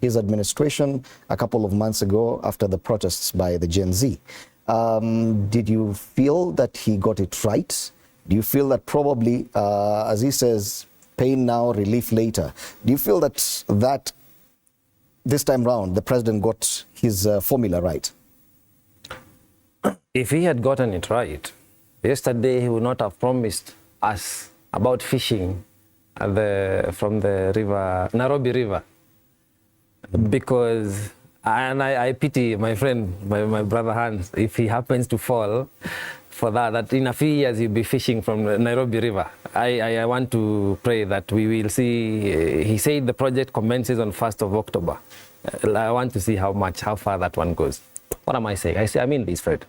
his administration a couple of months ago after the protests by the Gen Z. Did you feel that he got it right? Do you feel that probably, as he says, pain now, relief later? Do you feel that this time round the president got his formula right? If he had gotten it right, yesterday he would not have promised us about fishing from the river, Nairobi River, because, and I pity my friend, my brother Hans, if he happens to fall for that in a few years he'll be fishing from the Nairobi River. I want to pray that we will see. He said the project commences on 1st of October. I want to see how far that one goes. What am I saying? I mean this, Fred.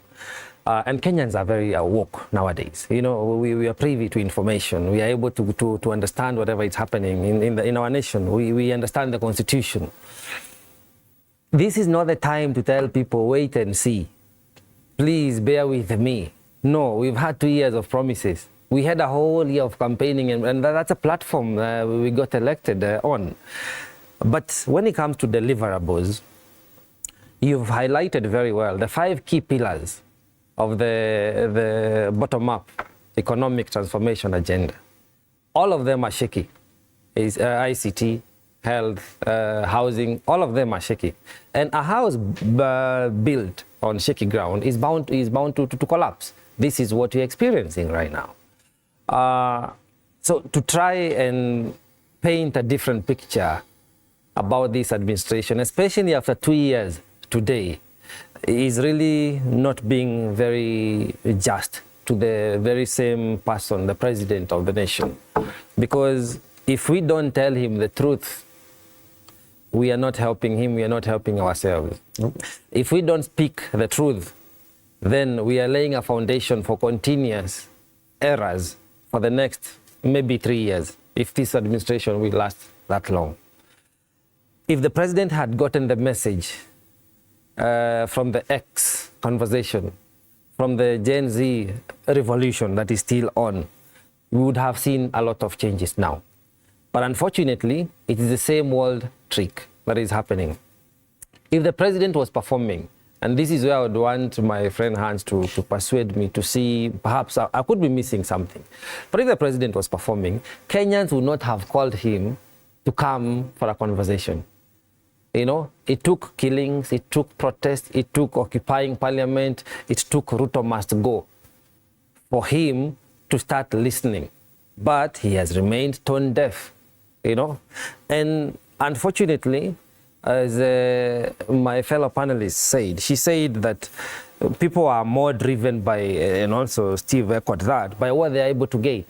And Kenyans are very woke nowadays. You know, we are privy to information. We are able to understand whatever is happening in our nation. We understand the Constitution. This is not the time to tell people, wait and see. Please bear with me. No, we've had 2 years of promises. We had a whole year of campaigning, and that's a platform we got elected on. But when it comes to deliverables, you've highlighted very well the 5 key pillars of the bottom-up economic transformation agenda. All of them are shaky. ICT, health, housing, all of them are shaky. And a house built on shaky ground is bound to collapse. This is what we're experiencing right now. So to try and paint a different picture about this administration, especially after 2 years today, is really not being very just to the very same person, the president of the nation. Because if we don't tell him the truth, we are not helping him, we are not helping ourselves. Nope. If we don't speak the truth, then we are laying a foundation for continuous errors for the next maybe 3 years, if this administration will last that long. If the president had gotten the message from the X conversation, from the Gen Z revolution that is still on, we would have seen a lot of changes now. But unfortunately, it is the same old trick that is happening. If the president was performing, and this is where I would want my friend Hans to persuade me to see, perhaps I could be missing something. But if the president was performing, Kenyans would not have called him to come for a conversation. You know, it took killings, it took protests, it took occupying parliament, it took Ruto Must Go for him to start listening. But he has remained tone deaf, you know. And unfortunately, as my fellow panelist said, she said that people are more driven by, and also Steve echoed that, by what they're able to gain.